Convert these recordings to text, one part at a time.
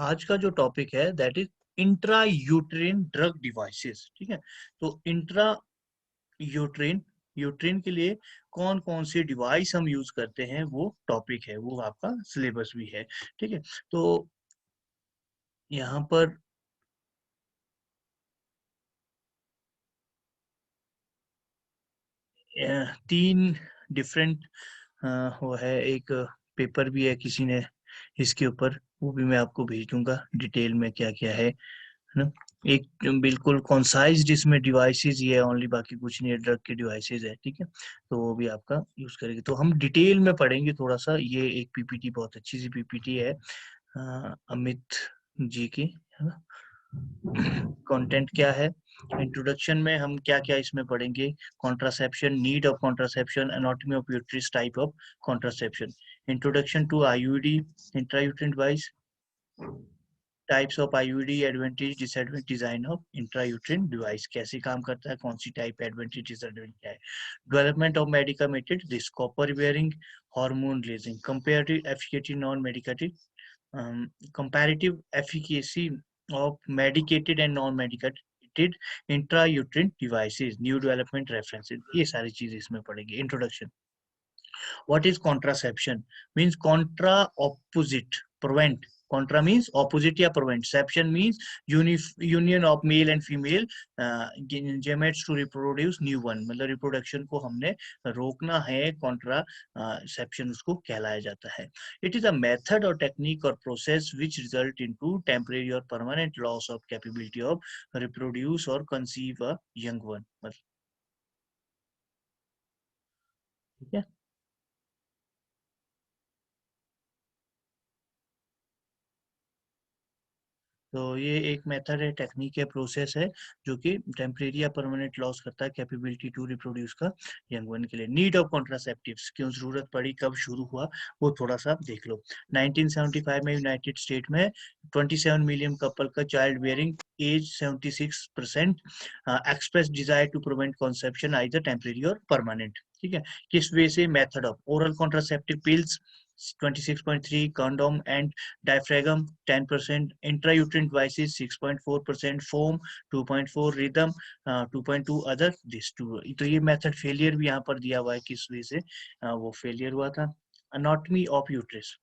आज का जो टॉपिक है that is intra uterine drug devices. ठीक है, तो इंट्रा यूट्रिन यूट्रिन के लिए कौन कौन सी डिवाइस हम यूज करते हैं वो टॉपिक है, वो आपका सिलेबस भी है। ठीक है, तो यहाँ पर तीन डिफरेंट वो है, एक पेपर भी है किसी ने इसके ऊपर, वो भी मैं आपको भेज दूंगा डिटेल में क्या क्या है ना। एक बिल्कुल कॉन्साइज जिसमें डिवाइसेस ही है ओनली, बाकी कुछ नहीं है, ड्रग के डिवाइसेस है। ठीक है, तो वो भी आपका यूज करेंगे, तो हम डिटेल में पढ़ेंगे थोड़ा सा। ये एक पीपीटी, बहुत अच्छी सी पीपीटी है अमित जी की, है ना। कंटेंट क्या है, इंट्रोडक्शन में हम क्या क्या इसमें पढ़ेंगे, contraception, need of contraception, anatomy of uterus, type of contraception, introduction to IUD, intrauterine device, types of IUD, advantage disadvantage, design of intrauterine device, कैसे काम करता है, कौन सी टाइप, एडवांटेज डिसएडवांटेज क्या है, development of medicated risk, copper bearing, hormone releasing, comparative efficacy, non medicated, comparative efficacy of medicated and non-medicated intrauterine devices, new development references, ये सारी चीज इसमें पढ़ेंगे। Introduction, what is contraception, means contra opposite, prevent, contra means opposite या prevent, seption means union of male and female gametes to reproduce new one, मतलब reproduction को हमने रोकना है, contraception उसको कहलाया जाता है। It is a method or technique or process which result into temporary or permanent loss of capability of reproduce or conceive a young one, मतलब ठीक है। तो ये एक मेथड है, टेक्निक है, प्रोसेस है, जो कि टेम्परेरी या परमानेंट लॉस करता है कैपेबिलिटी टू रिप्रोड्यूस का यंग वन के लिए। नीड ऑफ कॉन्ट्रासेप्टिव्स, क्यों जरूरत पड़ी, कब शुरू हुआ, वो थोड़ा सा देख लो। 1975 में यूनाइटेड स्टेट में 27 मिलियन कपल का child bearing age 76% express desire to prevent conception either temporary और परमानेंट। ठीक है, किस वे से, method of oral contraceptive pills 26.3, condom and diaphragm 10%, intrauterine devices 6.4%, foam 2.4, rhythm 2.2, other this two। तो ये method failure भी यहाँ पर दिया हुआ है, किस वजह से वो फेलियर हुआ था। अनॉटमी ऑफ यूट्रस,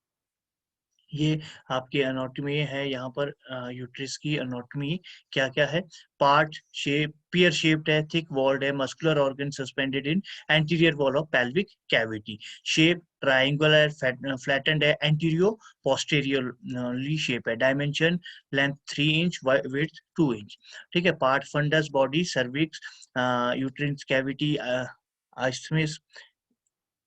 ये आपके एनाटॉमी है यहाँ पर, यूट्रस की एनाटॉमी क्या क्या है, पार्ट शेप, पियर शेप्ड है, थिक वॉल्ड है, muscular organ suspended in anterior wall of pelvic cavity, shape triangular, flattened है, एंटीरियो पोस्टेरियरली शेप है, dimension length 3 inch, width 2 inch. ठीक है, part fundus body, cervix, uterine cavity, isthmus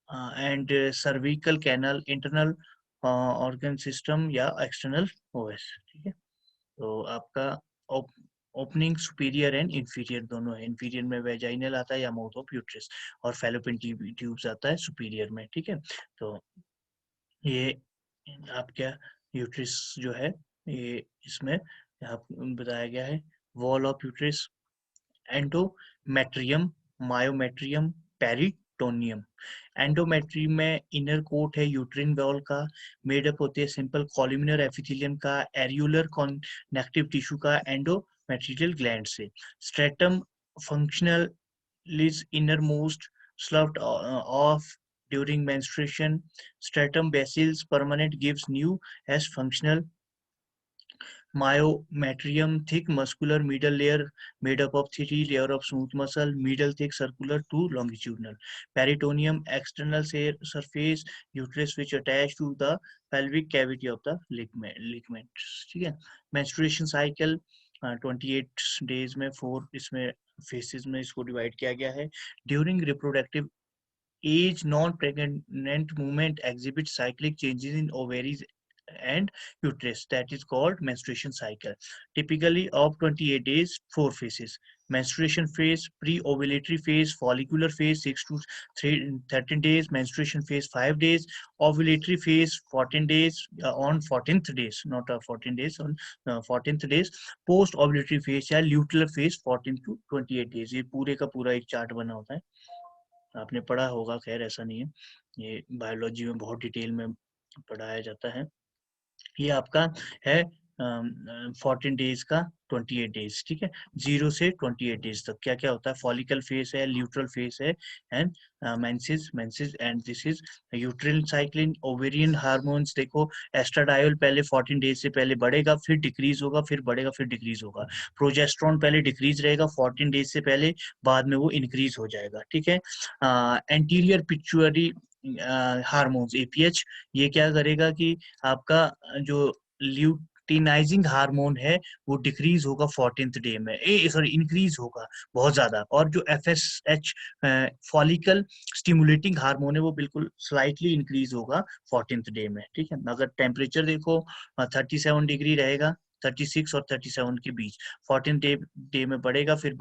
and cervical canal, internal organ system या external os. ठीक है, तो आपका opening superior and inferior दोनों है, इंफीरियर में वेजाइनल आता है या माउथ ऑफ यूट्रस, और फैलोपियन ट्यूब्स आता है सुपीरियर में। ठीक है, तो ये आप क्या, यूट्रस जो है ये, इसमें आप बताया गया है, wall of uterus, endometrium, myometrium, peritoneum. Endometrium में इनर कोट है यूट्रिन वॉल का, मेडअप होते हैं सिंपल कॉलुमिनर एपिथेलियम का, एरियुलर कनेक्टिव टिश्यू का, एंडोमेट्रियल ग्लैंड से। Stratum functional is innermost, sloughed off during menstruation. Stratum basilis permanent gives new as functional. Myometrium, thick muscular middle layer made up of 3 layer of smooth muscle, middle thick circular to longitudinal. Peritoneum, external surface uterus which attach to the pelvic cavity of the ligaments. ठीक है, menstruation cycle 28 days में 4 इसमें phases में इसको divide किया गया है। During reproductive age, non-pregnant movement exhibits cyclic changes in ovaries and uterus, that is called menstruation cycle, typically of 28 days, 4 phases: menstruation phase, pre-ovulatory phase, follicular phase 6 to 13 days, menstruation phase 5 days, ovulatory phase 14 days, on 14th days, not 14 days, on 14th days, post ovulatory phase या luteal phase 14 to 28 days। ये पूरे का पूरा एक chart बना होता है, आपने पढ़ा होगा, खैर ऐसा नहीं है, ये बायोलॉजी में बहुत डिटेल में पढ़ाया जाता है। ये आपका है 14 डेज का 28 डेज, ठीक है, 0 से 28 डेज तक क्या क्या होता है, फॉलिकल फेस है, ल्यूट्रल फेस है, and menses and this is uterine cyclin, ovarian hormones. देखो एस्ट्राडायोल पहले 14 डेज से पहले बढ़ेगा, फिर डिक्रीज होगा, फिर बढ़ेगा, फिर डिक्रीज होगा। प्रोजेस्ट्रॉन पहले डिक्रीज रहेगा 14 डेज से पहले, बाद में वो इंक्रीज हो जाएगा, ठीक है। एंटीरियर पिट्यूटरी हार्मोन्स एपीएच, ये क्या करेगा कि आपका जो ल्यूटिनाइजिंग हार्मोन है वो डिक्रीज होगा 14th डे में, सॉरी इंक्रीज होगा बहुत ज्यादा। और जो एफएसएच फॉलिकल स्टिमुलेटिंग हार्मोन है वो बिल्कुल स्लाइटली इंक्रीज होगा 14th डे में, ठीक है। अगर टेम्परेचर देखो 37 डिग्री रहेगा, 36 और 37 के बीच, 14th डे में बढ़ेगा फिर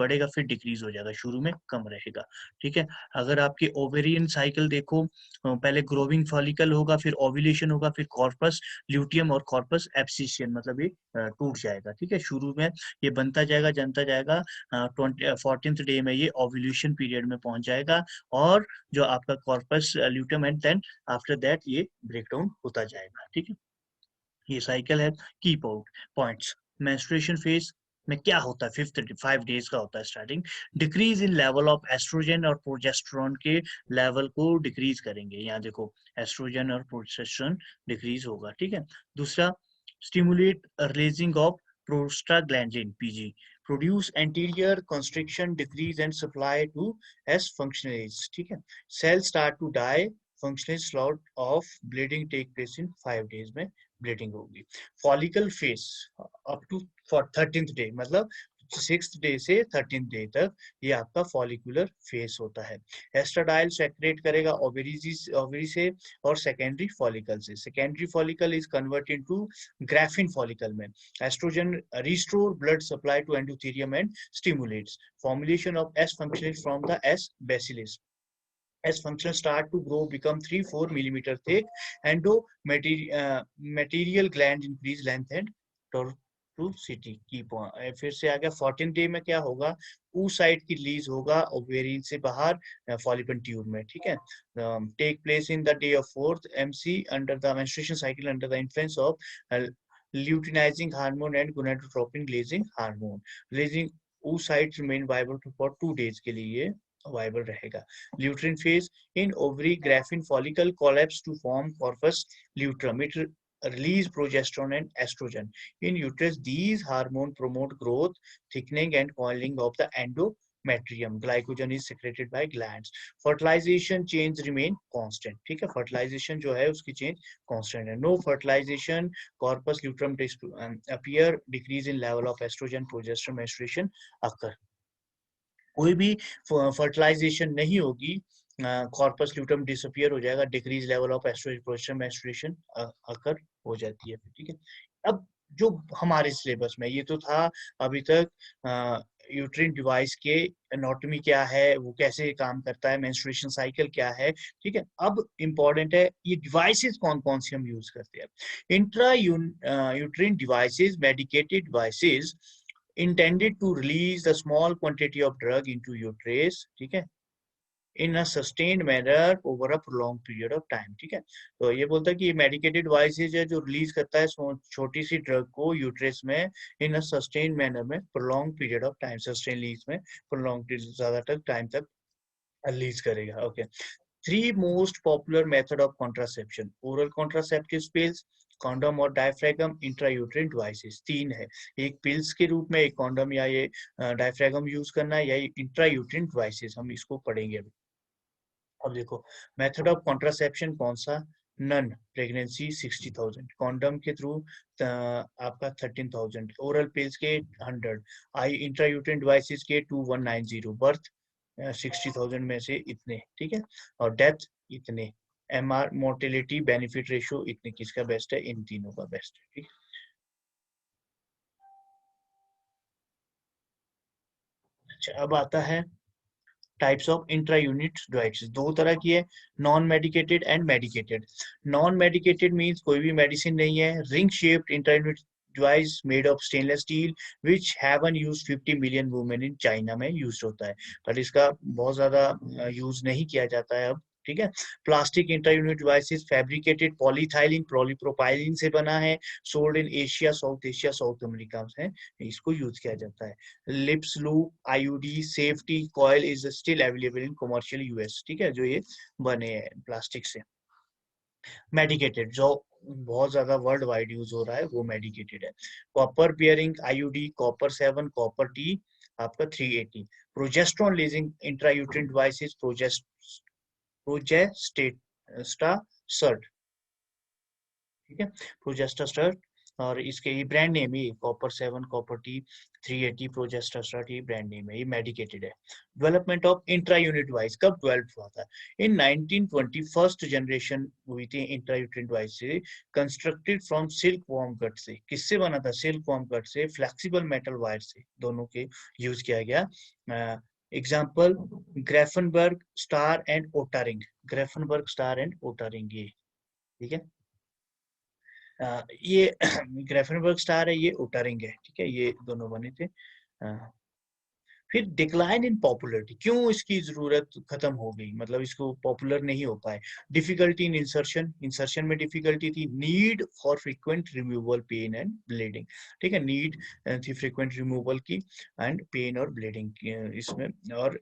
डिक्रीज हो जाएगा, शुरू में कम रहेगा, ठीक है। अगर आपके ओवेरियन साइकिल देखो, पहले ग्रोविंग फॉलिकल होगा, फिर ओव्यूलेशन होगा, फिर कॉर्पस ल्यूटियम और कॉर्पस एब्सिशियन, मतलब ये टूट जाएगा, ठीक है। शुरू में ये बनता जाएगा, जनता जाएगा, 14th डे में ये ओव्यूलेशन पीरियड में पहुंच जाएगा, और जो आपका corpus luteum and then after that ये ब्रेकडाउन होता जाएगा, ठीक है। ये साइकिल है। की पॉइंट्स, मेंस्ट्रुएशन फेज में क्या होता है, 5 डेज का होता है starting. Decrease in level of oestrogen और प्रोजेस्टेरोन के लेवल को डिक्रीज करेंगे, यहाँ देखो एस्ट्रोजन और प्रोजेस्टेरोन डिक्रीज होगा, ठीक है। दूसरा, stimulate releasing of prostaglandin PG, produce anterior constriction, decrease and supply to S functionalities, ठीक है। Cell start to die, functional slot of bleeding take place in 5 days में ब्लीडिंग होगी। Follicle phase up to 13th day, मतलब 6th day से 13th day तक ये आपका follicular face होता है। एस्ट्राडाइल सेक्रेट करेगा ओवरी से और सेकेंडरी फॉलिकल से। Secondary follicle is convert into graafian follicle में। Estrogen restore blood supply to endothelium and stimulates formulation of as functional from the as basalis. As functions start to grow, become 3-4 millimeter thick, material gland increase length and tortuosity की फिर से आ गया 14 day में क्या होगा, oocyte की release होगा ovarian से बाहर फॉलिकल ट्यूब में, ठीक है। Take place in the day of 4th MC under the menstruation cycle under the influence of luteinizing hormone and gonadotropin releasing hormone. Releasing oocytes remain viable for 2 days के लिए viable रहेगा। Luteal phase, in ovary graafian follicle collapse to form corpus luteum, it release progesterone and estrogen. In uterus, these hormones promote growth, thickening and coiling of the endometrium. Glycogen is secreted by glands. Fertilization chains remain constant, ठीक है। fertilization जो है उसकी chain constant है। No fertilization, corpus luteum appear, decrease in level of estrogen, progesterone, menstruation occur. कोई भी fertilisation नहीं होगी, कॉर्पस ल्यूटम डिसअपियर हो जाएगा, decrease level of estrogen progesterone menstruation occur हो जाती है, ठीक है। अब जो हमारे सिलेबस में ये तो था अभी तक, यूट्रिन डिवाइस के एनाटॉमी क्या है, वो कैसे काम करता है, मेंस्ट्रुएशन साइकिल क्या है, ठीक है। अब इम्पोर्टेंट है ये डिवाइसेस कौन कौन सी हम यूज करते हैं। Intra uterine devices, medicated devices intended to release the small quantity of drug into uterus, ठीक है, in a sustained manner over a prolonged period of time, ठीक है। तो ये बोलता है कि ये मेडिकेटेड डिवाइसेज है जो रिलीज करता है छोटी सी ड्रग को यूट्रस में इन अ सस्टेन्ड मैनर में prolong period of time, sustain release में प्रोलॉन्ग ज्यादा तक टाइम तक रिलीज करेगा, okay. 3 most popular method of contraception, oral contraceptive pills, condom और डायफ्रागम, इंट्रायूट्रिन डिवाइसेस। 3 है, एक पिल्स के रूप में, एक कॉन्डम या ये डायफ्रागम यूज करना है, या इंट्रायूट्रिन डिवाइसेस, हम इसको पढ़ेंगे अभी। अब देखो मेथड ऑफ कॉन्ट्रासेप्शन कौन सा, नन प्रेगनेंसी 60,000, कॉन्डम के थ्रू आपका 13,000, ओरल पिल्स के 100, आई इंट्रायूट्रिन डिवाइसेस के 2190, बर्थ 60,000 में से इतने, ठीक है, और डेथ इतने। MR मोर्टेलिटी बेनिफिट रेशियो इतने, किसका बेस्ट है, इन तीनों का बेस्ट है, ठीक है। अच्छा अब आता है types of intra unit devices, दो तरह की है, non medicated and medicated. Non medicated means कोई भी मेडिसिन नहीं है, ring shaped intra unit device made of stainless steel which have been used 50 million women in China में यूज होता है, पर इसका बहुत ज्यादा यूज नहीं किया जाता है अब ठीक है। Plastic intra unit devices fabricated polyethylene polypropylene से बना है, sold in Asia, south Asia, south America में इसको यूज किया जाता है। Lips loop, IUD, safety coil is still available in commercial US, ठीक है, जो ये बने हैं प्लास्टिक से। मेडिकेटेड जो बहुत ज्यादा वर्ल्ड वाइड यूज हो रहा है वो मेडिकेटेड है। Copper bearing IUD, copper 7, copper T आपका 380। प्रोजेस्ट्रॉन लेजिंग इंट्रायूट्रिन डिवाइसेस, प्रोजेस्टेटा सर्ट, ठीक है, प्रोजेस्टेस्टर। और इसके ये ब्रांड नेम है कॉपर 7, कॉपर टी 380, प्रोजेस्टेस्टर, ये ब्रांड नेम है, ये मेडिकेटेड है। Development of intra unit device कब डेवलप हुआ था? इन 1920 फर्स्ट जनरेशन हुई थी इंट्रा यूनिट डिवाइस से, constructed from silk worm gut से। किससे बना था? सिल्क वॉर्म कट से, फ्लेक्सिबल मेटल वायर से, दोनों के यूज किया गया। Example Grafenberg star and Ota ring, Grafenberg star and Ota ring, ये ठीक है। ये ग्रेफनबर्ग स्टार है, ये ओटारिंग है, ठीक है, ये दोनों बने थे। फिर डिक्लाइन इन पॉपुलरिटी, क्यों इसकी जरूरत खत्म हो गई, मतलब इसको पॉपुलर नहीं हो पाए? डिफिकल्टी इन इंसर्शन, इंसर्शन में डिफिकल्टी थी। Need for frequent removal, pain and bleeding, ठीक है, नीड थी फ्रीक्वेंट रिमूवल की एंड पेन और ब्लीडिंग इसमें, और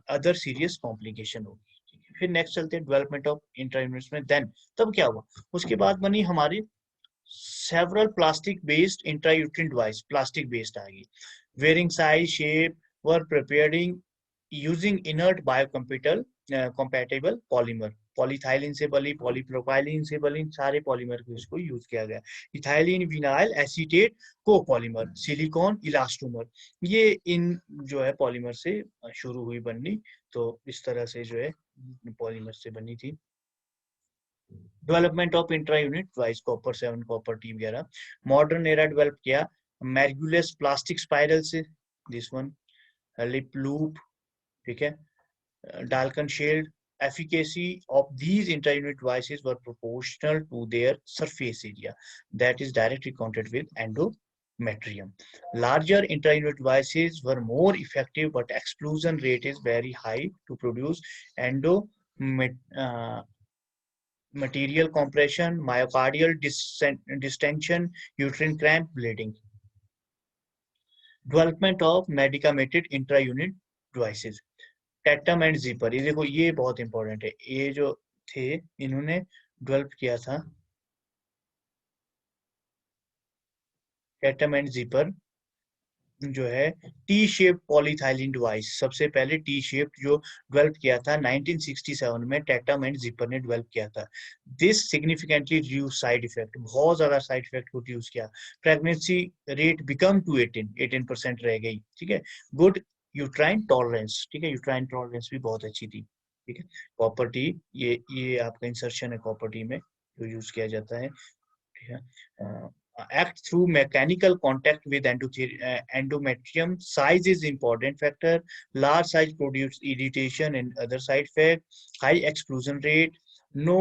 अदर सीरियस कॉम्प्लिकेशन होगी। फिर नेक्स्ट चलते हैं डेवलपमेंट ऑफ इंट्रायूनिट्स में। देन तब क्या हुआ? उसके बाद बनी हमारी several plastic based intrauterine device, plastic based आ गई, varying size shape were prepared using inert compatible polymer, polyethylene से बनी, पॉलीप्रोपाइलिन से बनी, सारे पॉलीमर को इसको यूज किया गया। Ethylene vinyl acetate copolymer, silicone elastomer, ये इन जो है पॉलीमर से शुरू हुई बननी। तो इस तरह से जो है पॉलीमर से बनी थी। Development of intra unit device, copper 7, copper T वगैरह। मॉडर्न एरा डेवलप किया मैर्गुलेस प्लास्टिक स्पाइरल से, दिस वन, लिप लूप, ठीक है, डाल्कन shelled. Efficacy of these intra-unit devices were proportional to their surface area, that is directly contact with endometrium. Larger intra-unit devices were more effective, but explosion rate is very high to produce material compression, myocardial distension, uterine cramp, bleeding. Development of medicated intra-unit devices, Tatum and Zipper, ये देखो ये बहुत important है, ये जो थे इन्होंने develop किया था टेटम एंड जीपर, जो है टी शेप पॉलीथाइलिन डिवाइस, सबसे पहले टी शेप जो डेवलप किया था 1967 में टेटम एंड जिपर ने डेवलप किया था। This significantly reduce side effect, बहुत ज्यादा साइड इफेक्ट को रिड्यूस किया। प्रेगनेंसी रेट बिकम टू 18% रह गई, ठीक है। गुड यूट्राइन टॉलरेंस, ठीक है, यूट्राइन टॉलरेंस भी बहुत अच्छी थी, ठीक है। कॉपर टी, ये आपका इंसर्शन है कॉपर टी में जो यूज किया जाता है, ठीक है। Act through mechanical contact with endometrium. Size is important factor. Large size produce irritation and other side effects. High explosion rate. No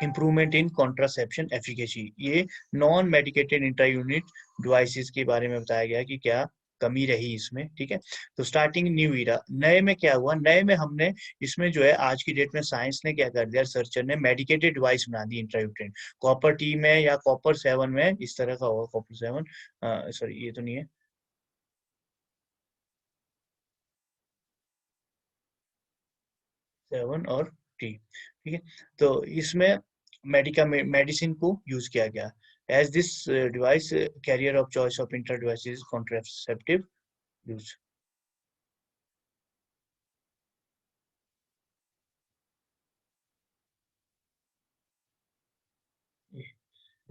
improvement in contraception efficacy. ये non medicated intra unit devices के बारे में बताया गया कि क्या कमी रही इसमें, ठीक है। तो स्टार्टिंग न्यू ईरा, नए में क्या हुआ? नए में हमने इसमें जो है आज की डेट में साइंस ने क्या कर दिया, रिसर्चर ने मेडिकेटेड डिवाइस बना दी इंट्रायूट्रिन। कॉपर टी में या कॉपर 7 में इस तरह का होगा, कॉपर 7, सॉरी ये तो नहीं है, 7 और टी, ठीक है। तो इसमें मेडिसिन को यूज किया गया। As this device carrier of choice of intra devices contraceptive use.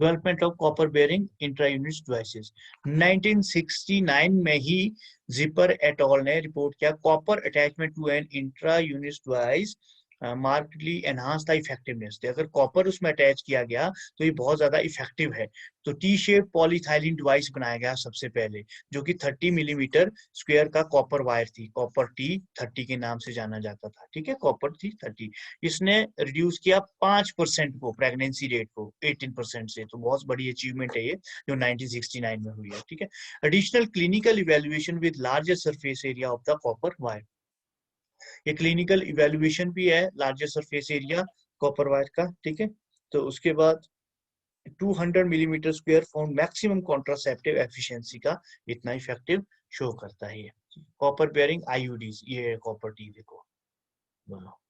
Development of copper bearing intra unit devices, 1969 में ही जिपर एट ऑल ने रिपोर्ट किया copper attachment to an intra unit device markedly enhance the effectiveness. अगर copper उसमें attach किया गया तो ये बहुत ज्यादा इफेक्टिव है। तो टी शेप पॉलीथाइलिन डिवाइस बनाया गया सबसे पहले, जो कि 30 मिलीमीटर स्क्वायर का कॉपर वायर थी, कॉपर टी 30 के नाम से जाना जाता था, ठीक है, कॉपर थी 30। इसने रिड्यूस किया 5% को, प्रेगनेंसी रेट को 18% से, तो बहुत बड़ी अचीवमेंट है ये जो 1969 में हुई है, ठीक है। Additional clinical evaluation with larger surface area of the copper wire, ये क्लिनिकल इवेल्युएशन भी है, largest surface area copper wire का, ठीक है। तो उसके बाद 200 millimetre square found maximum contraceptive efficiency का इतना इफेक्टिव शो करता है ये। कॉपर बेयरिंग आईयूडीज, ये कॉपर टी देखो, बोलो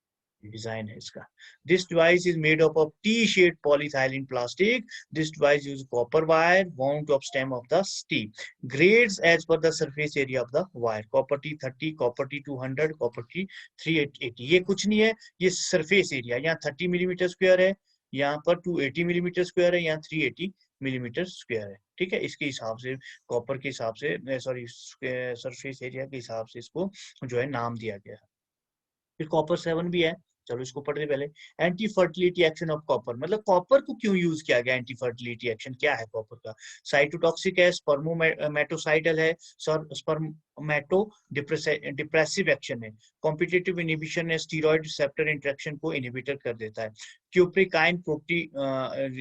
डिजाइन है इसका। This device is made up of T shaped polyethylene plastic. This device use copper wire bound to stem of the stem grades as per the surface area of the wire. Copper T 30, copper T 200, copper T 380। ये कुछ नहीं है, ये surface area, यहाँ 30 millimetre square है, यहाँ पर 280 millimetre square है, यहाँ 380 मिलीमीटर स्क्वायर है, ठीक है। इसके हिसाब से, कॉपर के हिसाब से, सॉरी सरफेस एरिया के हिसाब से इसको जो है नाम दिया गया है। फिर कॉपर 7 भी है, चलो इसको पढ़ते पहले। Anti fertility action of copper, मतलब कॉपर को क्यों यूज किया गया, एंटी फर्टिलिटी एक्शन क्या है कॉपर का। साइटोटॉक्सिक है, स्पर्मोमेटोसाइडल है, स्पर्मेटो डिप्रेसिव एक्शन है, कॉम्पिटिटिव इनिबिशन है, स्टीरॉयड रिसेप्टर इंटरेक्शन को इनिबिटर कर देता है। क्यूप्रिकाइन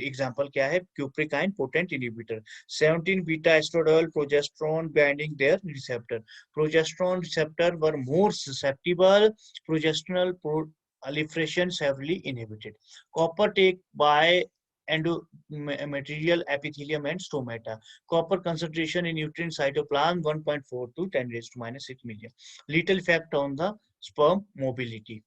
एग्जांपल क्या है, cupric ion potent inhibitor. 17 beta estradiol progesterone binding their receptor. Progesterone receptor were more susceptible. Progesterone proliferation severely inhibited. Copper take by endometrial epithelium and stomata. Copper concentration in uterine cytoplasm 1.4 to 10 raised to minus 6 million. Little effect on the sperm mobility.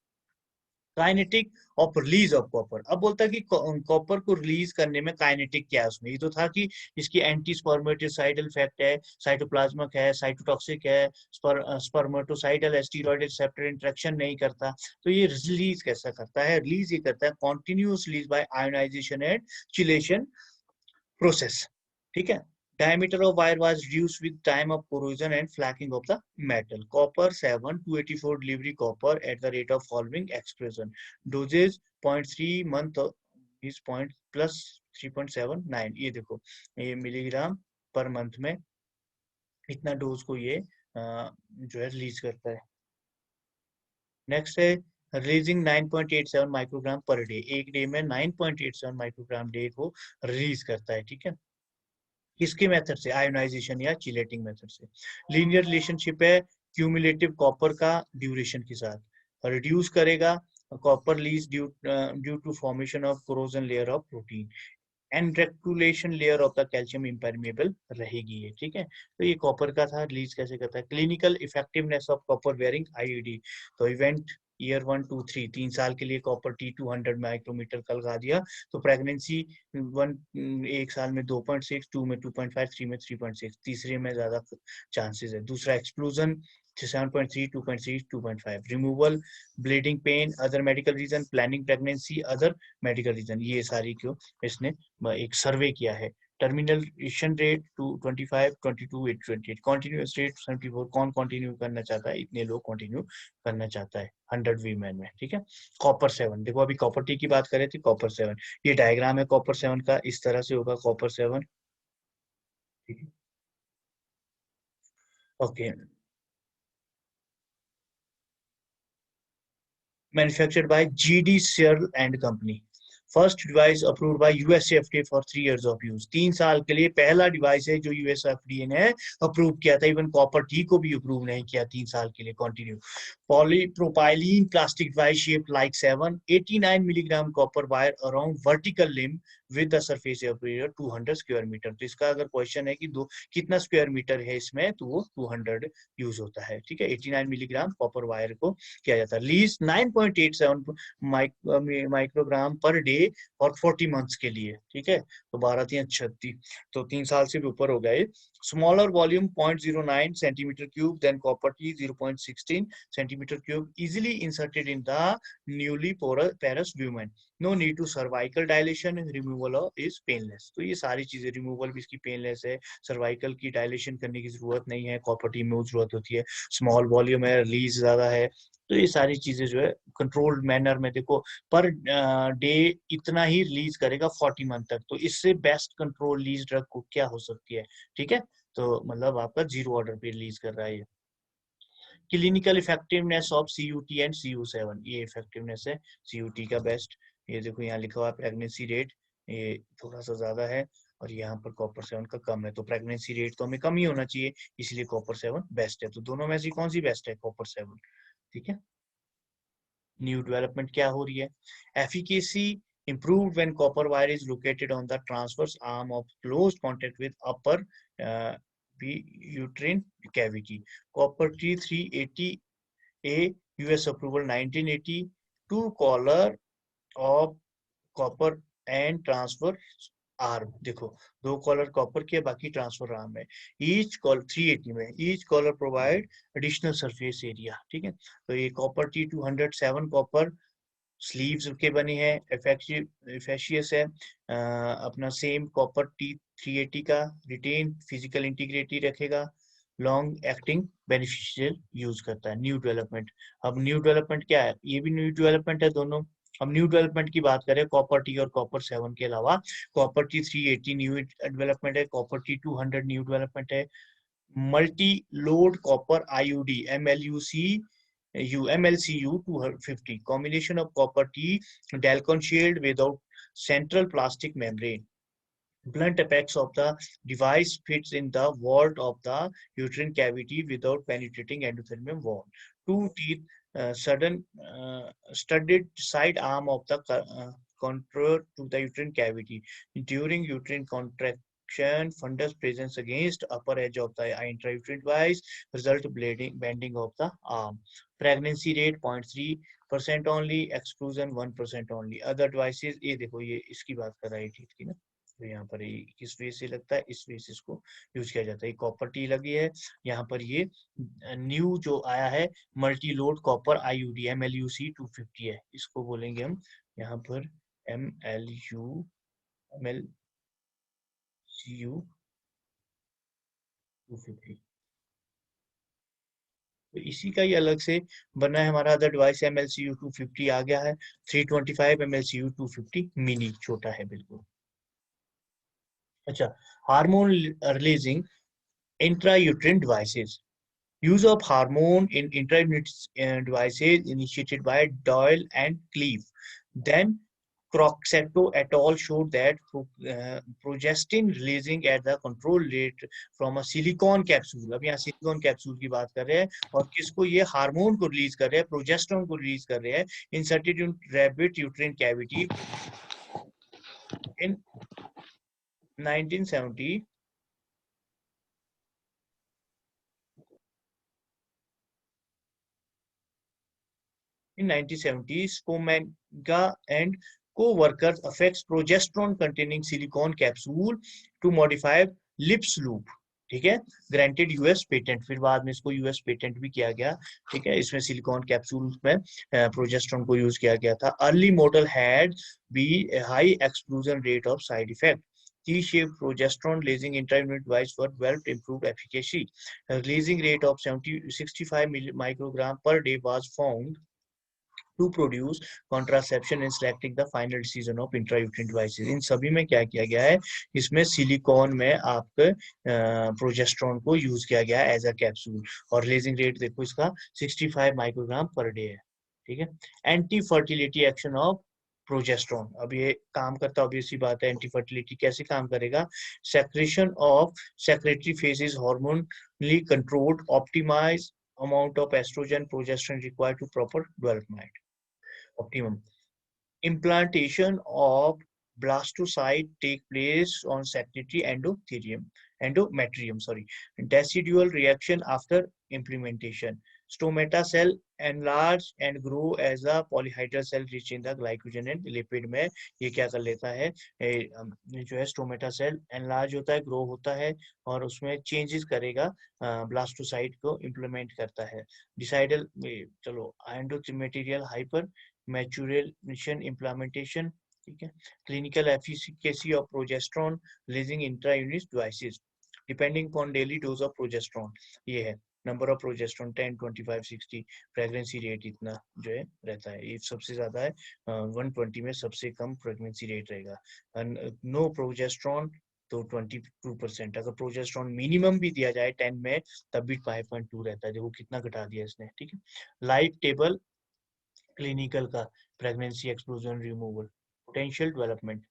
Kinetic of release of copper, अब बोलता है कि copper को release करने में kinetic क्या है उसमें। ये तो था कि इसकी एंटी स्पर्मेटोसाइडल इफेक्ट है, साइटोप्लाज्मिक है, साइटोटॉक्सिक है, स्पर्मेटोसाइडल है, स्टीरॉयड रिसेप्टर इंटरेक्शन नहीं करता। तो ये रिलीज कैसा करता है, रिलीज ये करता है continuous release by ionization and chelation process, ठीक है। Diameter of wire was reduced with time of corrosion and flaking of the metal. Copper 7 284 delivery copper at the rate of following expression. Dosage 0.3 month is point plus 3.79। ये देखो, ये milligram per month में इतना dose को ये जो है release करता है। नेक्स्ट है रिलीजिंग 9.87 माइक्रोग्राम पर डे, एक डे में 9.87 माइक्रोग्राम डे को रिलीज करता है, ठीक है। किसके मेथड से, आयोनाइजेशन या चिलेटिंग मेथड से। लीनियर रिलेशनशिप है क्यूमुलेटिव कॉपर का ड्यूरेशन के साथ, रिड्यूस करेगा copper release due to formation of corrosion layer of protein and reticulation layer of the calcium impermeable रहेगी ये, ठीक है। तो ये कॉपर का था, रिलीज कैसे करता है। Clinical effectiveness of copper wearing IED, तो इवेंट ईयर 1 2 3 3 साल के लिए कॉपर टी 200 माइक्रोमीटर का लगा दिया, तो प्रेगनेंसी 1 एक साल में 2.6, 2 में 2.5, 3 में 3.6, तीसरे में ज्यादा चांसेस है। दूसरा expulsion 7.3, 2.6, 2.5। Removal, bleeding pain, other medical reason, planning pregnancy, other medical reason, ये सारी क्यों इसने एक सर्वे किया है। Termination rate 25, 22, 28, continuous rate 74। कौन कंटिन्यू करना चाहता है, इतने लोग कंटिन्यू करना चाहता है 100 वीमेन में, ठीक है। कॉपर 7 देखो, अभी कॉपर टी की बात करें थे, कॉपर 7 ये डायग्राम है कॉपर 7 का, इस तरह से होगा कॉपर 7, ठीक है। Okay, manufactured by GD Searle and Company. First device approved by US FDA for 3 years of use, 3 साल के लिए पहला डिवाइस है जो यूएस एफडीए ने अप्रूव किया था। इवन कॉपर टी को भी अप्रूव नहीं किया 3 साल के लिए continue. Polypropylene plastic device shaped like 7, 89 milligram copper wire around vertical limb with the surface area 200 square metre. तो इसका अगर क्वेश्चन है कि दो कितना स्क्वायर मीटर है इसमें, तो वो 200 यूज होता है, ठीक है। 89 मिलीग्राम कॉपर वायर को किया जाता है। लीज 9.87 माइक्रोग्राम पर डे और 40 मंथ्स के लिए, ठीक है। तो 12×3=36, तो 3 साल से भी ऊपर हो गए। Smaller volume 0.09 centimetre cube than copper T 0.16 centimetre cube, easily inserted in the newly porous women, no need to cervical dilation, removal is painless. तो ये सारी चीजें, रिमूवल भी इसकी पेनलेस है, सर्वाइकल की डायलेशन करने की जरूरत नहीं है, कॉपर टी में जरूरत होती है, स्मॉल वॉल्यूम है, रिलीज ज्यादा है। तो ये सारी चीजें जो है कंट्रोल्ड मैनर में, देखो पर डे इतना ही रिलीज करेगा 40 मंथ तक, तो इससे बेस्ट कंट्रोल लीज ड्रग को क्या हो सकती है, ठीक है। तो मतलब आपका 0 ऑर्डर पे रिलीज कर रहा है ये। Clinical effectiveness of CUT and CU7, ये इफेक्टिवनेस है CUT का बेस्ट। ये देखो यहाँ लिखा हुआ है प्रेगनेंसी रेट, ये थोड़ा सा ज्यादा है और यहाँ पर कॉपर 7 का कम है, तो प्रेगनेंसी रेट तो हमें कम ही होना चाहिए, इसलिए कॉपर 7 बेस्ट है। तो दोनों में से कौन सी बेस्ट है, कॉपर 7, ठीक है। न्यू डेवलपमेंट क्या हो रही है? Efficacy improved when copper wire is located on the transverse arm of close contact with upper uterine cavity. Copper T380A US approval 1980. Two collar of copper and transfer arm, देखो दो collar copper के, बाकी transfer arm है। Each collar 380 में each collar provide additional surface area, ठीक है। तो ये कॉपर T207 कॉपर स्लीव्स के बने हैं, एफेशियस है। अपना सेम कॉपर T380 का रिटेन फिजिकल इंटीग्रिटी रखेगा, लॉन्ग एक्टिंग बेनिफिशियल यूज करता है। न्यू डेवलपमेंट, अब न्यू डेवलपमेंट क्या है? ये भी न्यू डेवलपमेंट है दोनों। हम न्यू डेवलपमेंट की बात करें कॉपर टी और कॉपर 7 के अलावा, कॉपर T380 न्यू डेवलपमेंट है, कॉपर T200 न्यू डेवलपमेंट है। Multi load copper IUD MLCU 250 combination of copper T Dalcon shield without central plastic membrane. Blunt apex of the device fits in the vault of the uterine cavity without penetrating endothelium wall. Two teeth studded side arm of the contour to the uterine cavity. During uterine contraction, fundus presence against upper edge of the intrauterine device result bending of the arm. Pregnancy rate 0.3% only, exclusion 1% only. Other devices, ये देखो ये इसकी बात कर रहा है teeth की ना, तो यहाँ पर ये किस वे से लगता है, इस वे से इसको यूज किया जाता है। कॉपर टी लगी है, यहाँ पर ये न्यू जो आया है multi load copper IUD MLUC 250 है, इसको बोलेंगे हम यहाँ पर MLCU 250। तो इसी का ही अलग से बना है हमारा अदर डिवाइस MLCU 250 आ गया है। 325 MLCU 250 मिनी, छोटा है बिल्कुल। अच्छा, hormone releasing intrauterine devices. Use of hormone in intrauterine devices initiated by Doyle and Cleave. Then Croxetto et al. Showed that progestin releasing at the control rate from a silicone capsule. अब यहाँ silicon capsule की बात कर रहे हैं, और किसको ये हार्मोन को रिलीज कर रहे हैं, प्रोजेस्टेरोन को रिलीज कर रहे हैं, inserted in rabbit uterine cavity in 1970. In 1970, Scomega and co-workers affects progesterone-containing silicone capsule to modify lips loop. ठीक है, ग्रांटेड यूएस पेटेंट, फिर बाद में इसको यूएस पेटेंट भी किया गया। ठीक है, इसमें सिलिकॉन कैप्सूल में प्रोजेस्टेरोन को यूज किया गया था। Early model had be high expulsion rate of side effect. T-shaped progesterone releasing intravenous device for developed improved efficacy. Releasing rate of 65 microgram per day was found to produce contraception in selecting the final decision of intrauterine devices. इन सभी में क्या किया गया है, इसमें silicon में आपके progesterone को यूज किया गया है एज अ कैप्सूल, और रिलीजिंग रेट देखो इसका 65 माइक्रोग्राम पर डे है। ठीक है, anti fertility action of progesterone, अब ये काम करता, ऑब्वियस सी बात है। एंटी फर्टिलिटी कैसे काम करेगा? Secretion of secretory phases hormonally controlled, optimise amount of estrogen progesterone required to proper development. Optimum implantation of blastocyte take place on secretory endometrium, decidual reaction after implementation. Stomata cell enlarge and grow as a polyhedral cell rich in the glycogen and lipid में ये क्या कर लेता है, जो है stomata cell enlarge होता है, ग्रो होता है, और उसमें चेंजेस करेगा, ब्लास्टोसाइट को इम्प्लीमेंट करता है। डिसाइडल चलो एंडोमेटेरियल हाइपर maturation implementation, ठीक है। clinical efficacy of progesterone releasing intravenous devices depending upon daily dose of progesterone, ये है number of progesterone 10, 25, 60, pregnancy rate इतना जो है रहता है, ये सबसे ज्यादा है 120 में, सबसे कम प्रेगनेंसी रेट रहेगा। नो प्रोजेस्टेरोन तो 22%, अगर प्रोजेस्टेरोन मिनिमम भी दिया जाए 10 में तब भी 5.2 रहता है, देखो कितना घटा दिया इसने। ठीक है, लाइफ टेबल क्लिनिकल का, pregnancy expulsion removal, potential development,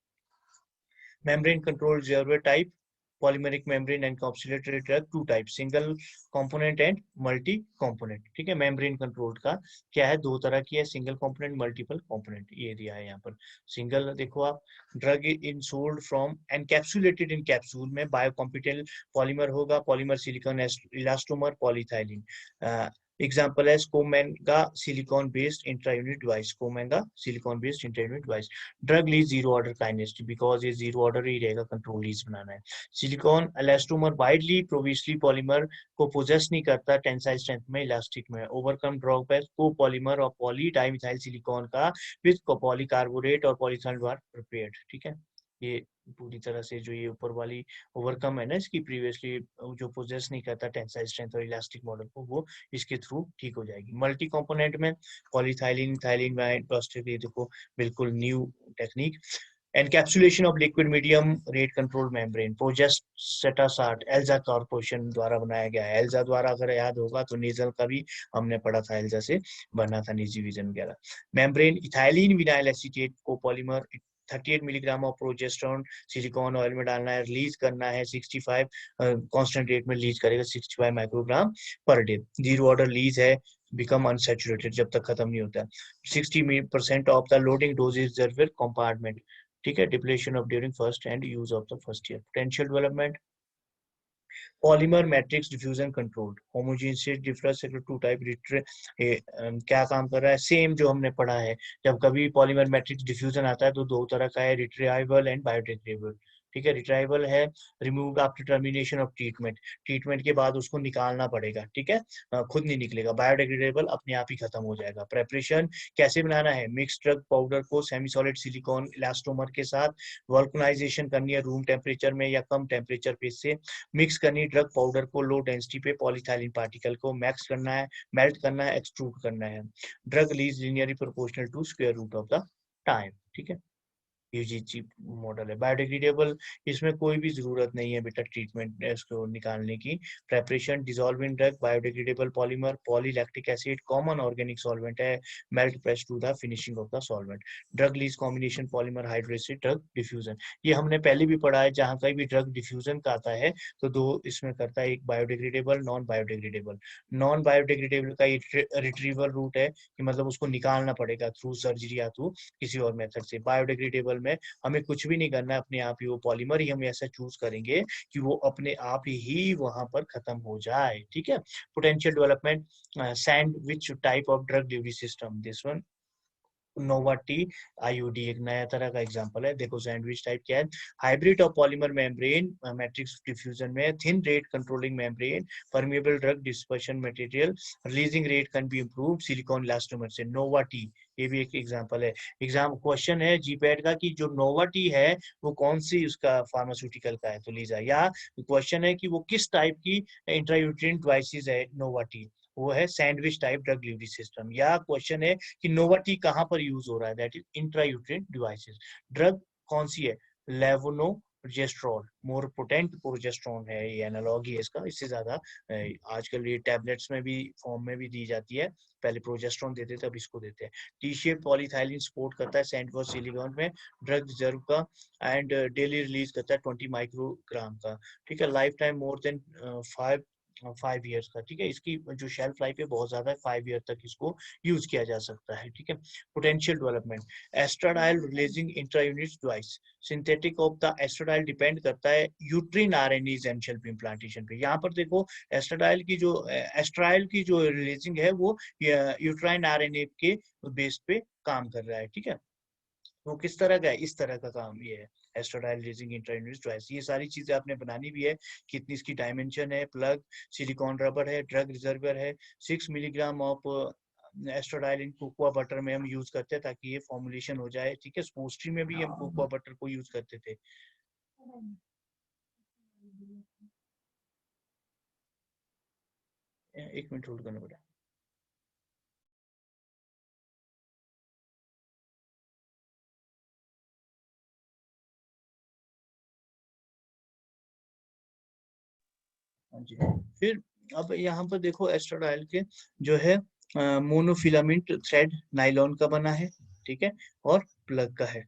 membrane control reservoir type, polymeric membrane encapsulated drug two type, single component and multi component. ठीक है, मेम्ब्रेन कंट्रोल्ड का क्या है, दो तरह की है, सिंगल कंपोनेंट, मल्टीपल कंपोनेंट, ये दिया है यहाँ पर। सिंगल देखो आप, drug in solid from encapsulated in capsule में बायोकॉम्पिटेंट पॉलीमर होगा, polymer silicone elastomer polyethylene. Example है स्कोमेंगा silicone based intra unit device, स्कोमेंगा silicone based intra unit device. Drug release zero order kinetics, because ये zero order ही रहेगा, control release बनाना है। Silicone elastomer widely previously polymer को पोजेस नहीं करता टेंसाइल स्ट्रेंथ में, इलास्टिक में। ओवरकम ड्रॉबैक को पॉलीमर और पॉली डाइमिथाइल सिलिकॉन का विद पॉलीकार्बोनेट और पॉलीथाइल द्वारा प्रिपेयर्ड। ठीक है, ये पूरी तरह से जो ये ऊपर वाली ओवरकम है ना इसकी, प्रीवियसली जो पोजेस नहीं करता टेंसाइल स्ट्रेंथ और इलास्टिक मॉडल को, वो इसके थ्रू ठीक हो जाएगी। मल्टी कंपोनेंट में पॉलीथाइलिन, थाइलिन, प्लास्टिक, ये देखो बिल्कुल new technique. Encapsulation of liquid medium rate control membrane, Progestasert Alza Corporation द्वारा बनाया गया है। एल्जा द्वारा, अगर याद होगा तो नेजल का भी हमने पढ़ा था, एल्जा से बना था निजी विजन वगैरह। मेम्ब्रेन इथाइलिन विनाइल एसीटेट को polymer 38 milligram of progesterone silicon oil में डालना है, रिलीज करना है 65 कांस्टेंट रेट में रिलीज करेगा 65 microgram per day. Zero order release है, बिकम अनसैचुरेटेड जब तक खत्म नहीं होता। 60% of the loading dose is reserve compartment. ठीक है, depletion of during first and use of the first year. Potential development, polymer matrix diffusion controlled, homogeneous difference to type क्या काम कर रहा है, सेम जो हमने पढ़ा है। जब कभी पॉलीमर मैट्रिक्स डिफ्यूजन आता है तो दो तरह का है, रिट्राइवल एंड बायोडिग्रेडेबल। ठीक है, रिट्राइवल है remove after termination of treatment, treatment के बाद उसको निकालना पड़ेगा। ठीक है, खुद नहीं निकलेगा। बायोडिग्रेडेबल अपने आप ही खत्म हो जाएगा। प्रेपरेशन कैसे बनाना है, मिक्स ड्रग पाउडर को सेमी सॉलिड सिलिकॉन इलास्टोमर के साथ वल्कनाइजेशन करनी है रूम टेम्परेचर में या कम टेम्परेचर पे से मिक्स करनी। ड्रग पाउडर को लो डेंसिटी पे पॉलीथाइलिन पार्टिकल को मैक्स करना है, मेल्ट करना है, एक्सट्रूड करना है। Drug release linearly proportional to square root of the time. ठीक है, यूजीसी मॉडल है। बायोडिग्रेडेबल, इसमें कोई भी जरूरत नहीं है बेटा ट्रीटमेंट इसको निकालने की। Preparation dissolve in drug, biodegradable polymer, polylactic acid common organic solvent है, melt press to the finishing of the solvent. Drug release combination polymer हाइड्रोसिड ड्रग डिफ्यूजन, ये हमने पहले भी पढ़ा है। जहां कहीं भी ड्रग डिफ्यूजन का आता है तो दो इसमें करता है, एक biodegradable, non biodegradable. Non biodegradable का रिट्रीवल रूट है कि मतलब उसको निकालना पड़ेगा थ्रू सर्जरी या थ्रू किसी और मेथड से। बायोडिग्रेडेबल में हमें कुछ भी नहीं करना है, अपने आप ही वो पॉलीमर ही हम ऐसा चूज करेंगे कि वो अपने आप ही वहां पर खत्म हो जाए। ठीक है, potential development, sandwich type of drug delivery system, this one Nova T IUD एक नया तरह का एग्जांपल है। देखो सैंडविच टाइप क्या है, hybrid of polymer membrane matrix diffusion में, thin rate controlling membrane, permeable drug dispersion material, releasing rate can be improved silicone elastomer से। नोवाटी ये भी एक एग्जांपल है। एग्जाम क्वेश्चन है जीपैट का कि जो नोवाटी है वो कौन सी उसका फार्मास्यूटिकल का है, तो लीजा। या क्वेश्चन है कि वो किस टाइप की इंट्रायूट्रिन डिवाइसेस है नोवाटी, वो है sandwich type drug delivery system. या क्वेश्चन है कि नोवाटी कहां पर यूज हो रहा है, दैट इज इंट्रायूट्रिन डिवाइसेस। ड्रग कौन सी है, लेवोनो प्रोजेस्ट्रॉन, मोर पोटेंट प्रोजेस्ट्रॉन है, ये एनालॉग है इसका। इससे ज्यादा आजकल ये टैबलेट्स में भी फॉर्म में भी दी जाती है, पहले प्रोजेस्ट्रॉन देते थे अब इसको देते हैं। टी शेप पॉलीथाइलिन सपोर्ट करता है सैंडविच सिलिकॉन में ड्रग रिजर्व का, एंड डेली रिलीज करता है 20 माइक्रोग्राम का। ठीक है, life time more than 5 years का। ठीक है, इसकी जो शेल्फ लाइफ है बहुत ज्यादा है, 5 ईयर तक इसको यूज किया जा सकता है। ठीक है, potential development, estradiol releasing intra unit device, synthetic of the estradiol depend करता है यूट्रिन आरएनए एसेंशियल इम्प्लांटेशन पे। यहाँ पर देखो एस्ट्राडाइल की जो रिलीजिंग है वो यूट्राइन आरएनए के बेस पे काम कर रहा है। ठीक है, वो किस तरह का है, इस तरह का काम ये है, एस्ट्राडाइल रिलीजिंग इंट्रायूनिट डिवाइस। ये सारी चीजें आपने बनानी भी है, कितनी इसकी डायमेंशन है, प्लग, सिलिकॉन रबर है, ड्रग रिजर्वर है, 6 milligram of estradiol in cocoa butter में हम यूज करते हैं ताकि ये फॉर्मुलेशन हो जाए। ठीक है, पोस्ट्री में भी हम कोकोआ बटर को यूज करते थे। एक मिनट होल्ड करना पड़ा। हाँ जी, फिर अब यहाँ पर देखो एस्ट्राडाइल के जो है मोनोफिलामेंट थ्रेड नायलॉन का बना है। ठीक है, और प्लग का है।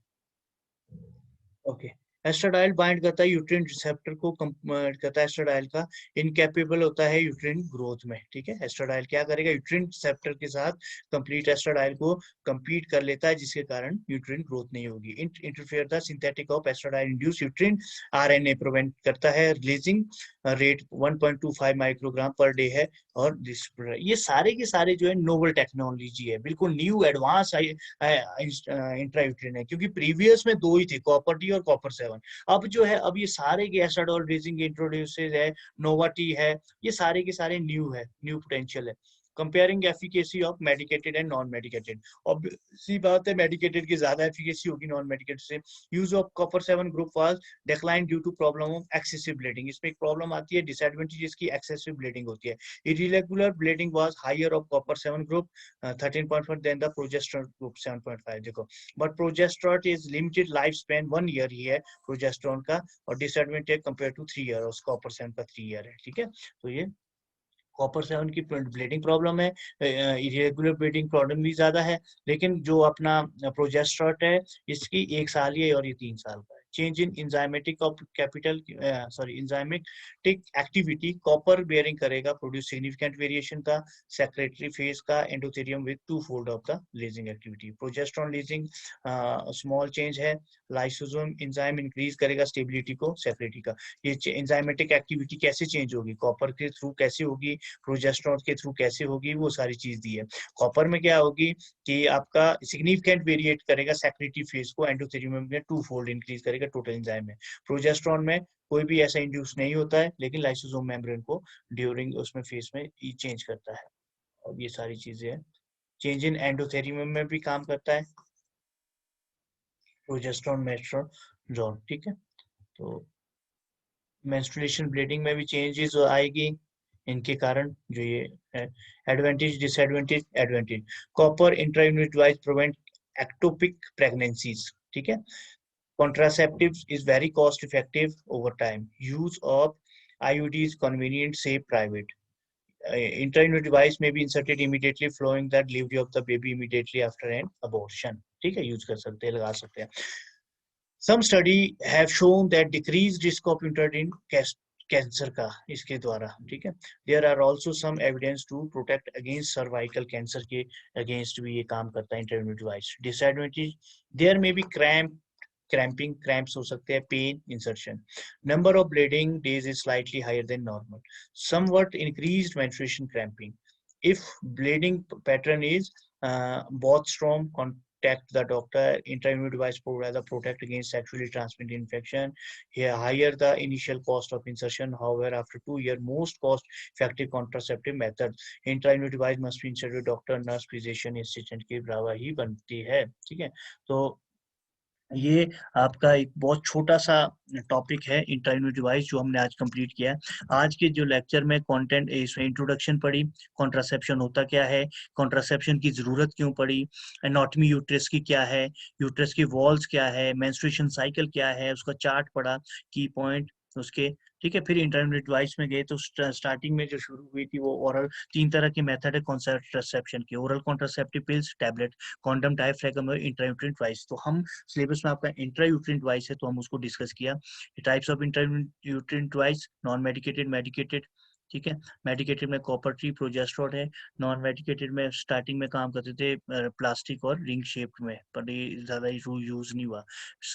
ओके, एस्ट्राडाइल बाइंड करता है यूट्रिन रिसेप्टर को, करता है एस्ट्राडाइल का, इनकैपेबल होता है यूट्रिन ग्रोथ में, ठीक है। एस्ट्राडाइल क्या करेगा, यूट्रिन रिसेप्टर के साथ कंप्लीट एस्ट्राडाइल को compete कर लेता है, जिसके कारण यूट्रिन ग्रोथ नहीं होगी। Interfere the synthetic of estradiol induce uterine RNA prevent करता है, releasing rate 1.25 microgram per day है। और ये सारे के सारे जो है नोवल टेक्नोलॉजी है, बिल्कुल न्यू एडवांस इंट्रायूट्रिन है, क्योंकि प्रीवियस में दो ही थे, कॉपर टी और कॉपर 7। अब जो है, अब ये सारे के एस्ट्राडोल रेजिंग इंट्रोड्यूसेड है, नोवा टी है, ये सारे के सारे न्यू है, न्यू पोटेंशियल है। Comparing efficacy of medicated and non medicated, obviously बात है मेडिकेटेड की ज्यादा एफिकेसी होगी नॉन मेडिकेटेड से। Use of copper 7 group was decline due to problem of excessive bleeding, इसमें एक प्रॉब्लम आती है, डिसएडवांटेज इसकी एक्सेसिव ब्लीडिंग होती है। Irregular bleeding was higher of copper 7 group 13.1 than the progesterone group 7.5। देखो, but progesterone is limited life span 1 year ही है प्रोजेस्टेरोन का, और डिसएडवांटेज कंपेयर टू 3 ईयर, और कॉपर 7 का 3 ईयर है, ठीक है। तो ये कॉपर 7 की ब्लीडिंग प्रॉब्लम है, इरेगुलर ब्लीडिंग प्रॉब्लम भी ज्यादा है, लेकिन जो अपना प्रोजेस्टेरोन है इसकी 1 साल ही है और ये 3 साल का है। Change in enzymatic of capital enzymatic activity, copper bearing करेगा प्रोड्यूस सिग्निफिकेंट वेरिएशन का सेक्रेटरी फेज का endothelium with 2 fold of the releasing activity. Progesterone releasing small change है, लाइसोसोम एंजाइम इंक्रीज करेगा स्टेबिलिटी को सेक्रेटरी का। ये एंजाइमेटिक एक्टिविटी कैसे change होगी, कॉपर के थ्रू कैसे होगी, प्रोजेस्टेरोन के थ्रू कैसे होगी, वो सारी चीज दी है। कॉपर में क्या होगी कि आपका सिग्निफिकेंट वेरिएट करेगा सेक्रेटरी फेज को, एंडोथेलियम में 2 फोल्ड इंक्रीज करेगा टोटल एंजाइम में। प्रोजेस्टेरोन में कोई भी ऐसा इंड्यूस नहीं होता है, लेकिन लाइसोसोम मेम्ब्रेन को ड्यूरिंग उसमें फेज में चेंज करता है। और ये सारी चीजें हैं। चेंज इन एंडोथेलियम में भी काम करता है प्रोजेस्टेरोन मेस्ट्रोजोन, ठीक है। तो मेंस्ट्रुएशन ब्लीडिंग में भी चेंजेस आएगी इनके कारण, जो ये है। Advantage disadvantage, advantage copper intra unit wise prevent ectopic pregnancies, ठीक है। Contraceptives is very cost effective over time. Use of IUD is convenient, safe, private. Intrauterine device may be inserted immediately following the delivery of the baby immediately after an abortion. ठीक है, use कर सकते हैं, लगा सकते हैं। Some study have shown that decreased risk of uterine cancer का इसके द्वारा, ठीक है। There are also some evidence to protect against cervical cancer के against भी ये काम करता है intrauterine device. Disadvantage, there may be cramping, cramps हो सकते हैं, pain, insertion. Number of bleeding days is slightly higher than normal. Somewhat increased menstruation cramping. If bleeding pattern is both strong, contact the doctor. Intrauterine device provides a protect against sexually transmitted infection. Here, higher the initial cost of insertion. However, after 2 years, most cost-effective contraceptive methods. Intrauterine device must be inserted doctor, nurse, physician, assistant के बराबर ही बनती है, ठीक है। तो ये आपका एक बहुत छोटा सा टॉपिक है इंट्रायूनिट डिवाइस, जो हमने आज कंप्लीट किया है। आज के जो लेक्चर में कंटेंट, इसमें इंट्रोडक्शन पढ़ी, कॉन्ट्रासेप्शन होता क्या है, कॉन्ट्रासेप्शन की जरूरत क्यों पड़ी, एनाटॉमी यूट्रस की क्या है, यूट्रस की वॉल्स क्या है, मेंस्ट्रुएशन साइकिल क्या है, उसका चार्ट पढ़ा, की पॉइंट उसके, ठीक है। फिर इंट्रायूनिट डिवाइस में गए तो स्टार्टिंग में जो शुरू हुई थी वो ओरल, 3 तरह के मेथड है कॉन्ट्रासेप्शन के, oral contraceptive pills, tablet, condom, diaphragm और इंट्रायूटेरिन डिवाइस। तो हम सिलेबस में आपका इंट्रायूटेरिन डिवाइस है तो हम उसको डिस्कस किया। Types of intrauterine device, non medicated, medicated, ठीक है। मेडिकेटेड में कॉपर टी, प्रोजेस्टेरोन है। नॉन मेडिकेटेड में स्टार्टिंग में काम करते थे प्लास्टिक और रिंग शेप में, पर ये ज्यादा यूज नहीं हुआ।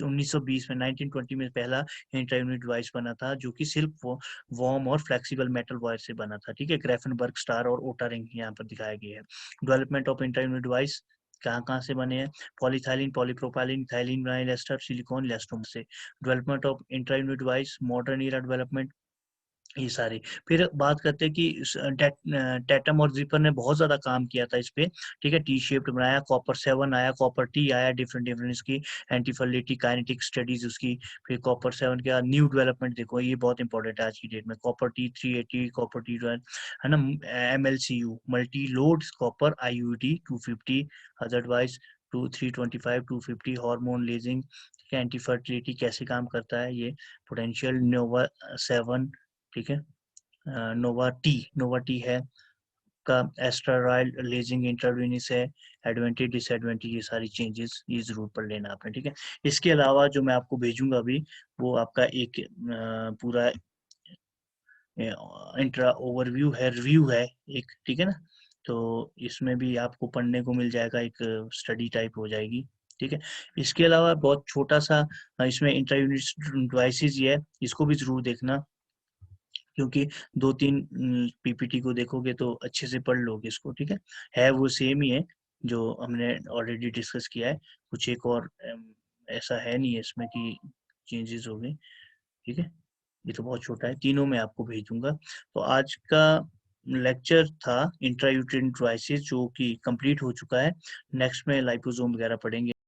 1920 में 1920 में पहला इंट्रायूनिट डिवाइस बना था, जो कि सिर्फ वार्म और फ्लेक्सिबल मेटल वायर से बना था, ठीक है। ग्रेफेनबर्ग स्टार और ओटा रिंग यहाँ पर दिखाया गया है। डेवलपमेंट ऑफ इंट्रायूनिट डिवाइस कहाँ से बने हैं, polyethylene, polypropylene, ethylene, vinyl ester, silicone, elastomer से। Development of intra unit device, modern era development, ये सारे। फिर बात करते हैं कि टैटम और जिपर ने बहुत ज्यादा काम किया था इस पे, ठीक है। टी शेप्ड बनाया, कॉपर 7 आया, कॉपर टी आया, डिफरेंट डिफरेंट इसकी एंटीफर्टिलिटी काइनेटिक स्टडीज उसकी। फिर कॉपर 7 का न्यू डेवलपमेंट देखो, ये बहुत इंपॉर्टेंट है आज की डेट में। कॉपर टी 380, कॉपर टी है ना, MLCU multi load copper IUD 250, otherwise 325, 250, hormone releasing, antifertility कैसे काम करता है ये, पोटेंशियल नोवा 7, ठीक है। नोवा टी है। आपका एस्ट्राराइल लेजिंग इंट्रावेनस है, एडवांटेज डिसएडवांटेज ये सारी चेंजेस ये जरूर पढ़ लेना आपने, ठीक है। इसके अलावा जो मैं आपको भेजूंगा अभी वो आपका एक पूरा इंट्रा ओवरव्यू है, रिव्यू है एक, ठीक है ना। तो इसमें भी आपको पढ़ने को मिल जाएगा, एक स्टडी टाइप हो जाएगी, ठीक है। इसके अलावा बहुत छोटा सा इसमें इंट्रा यूनिट डिवाइसेस ही है, इसको भी जरूर देखना, क्योंकि 2-3 पीपीटी को देखोगे तो अच्छे से पढ़ लोगे इसको, ठीक है वो सेम ही है जो हमने ऑलरेडी डिस्कस किया है, कुछ एक और ऐसा है नहीं है इसमें कि चेंजेस हो गए, ठीक है। ये तो बहुत छोटा है, तीनों में आपको भेज दूंगा। तो आज का लेक्चर था इंट्रायूटेरिन डिवाइसेस जो कि कंप्लीट हो चुका है। नेक्स्ट में लाइपोसोम वगैरह पढ़ेंगे।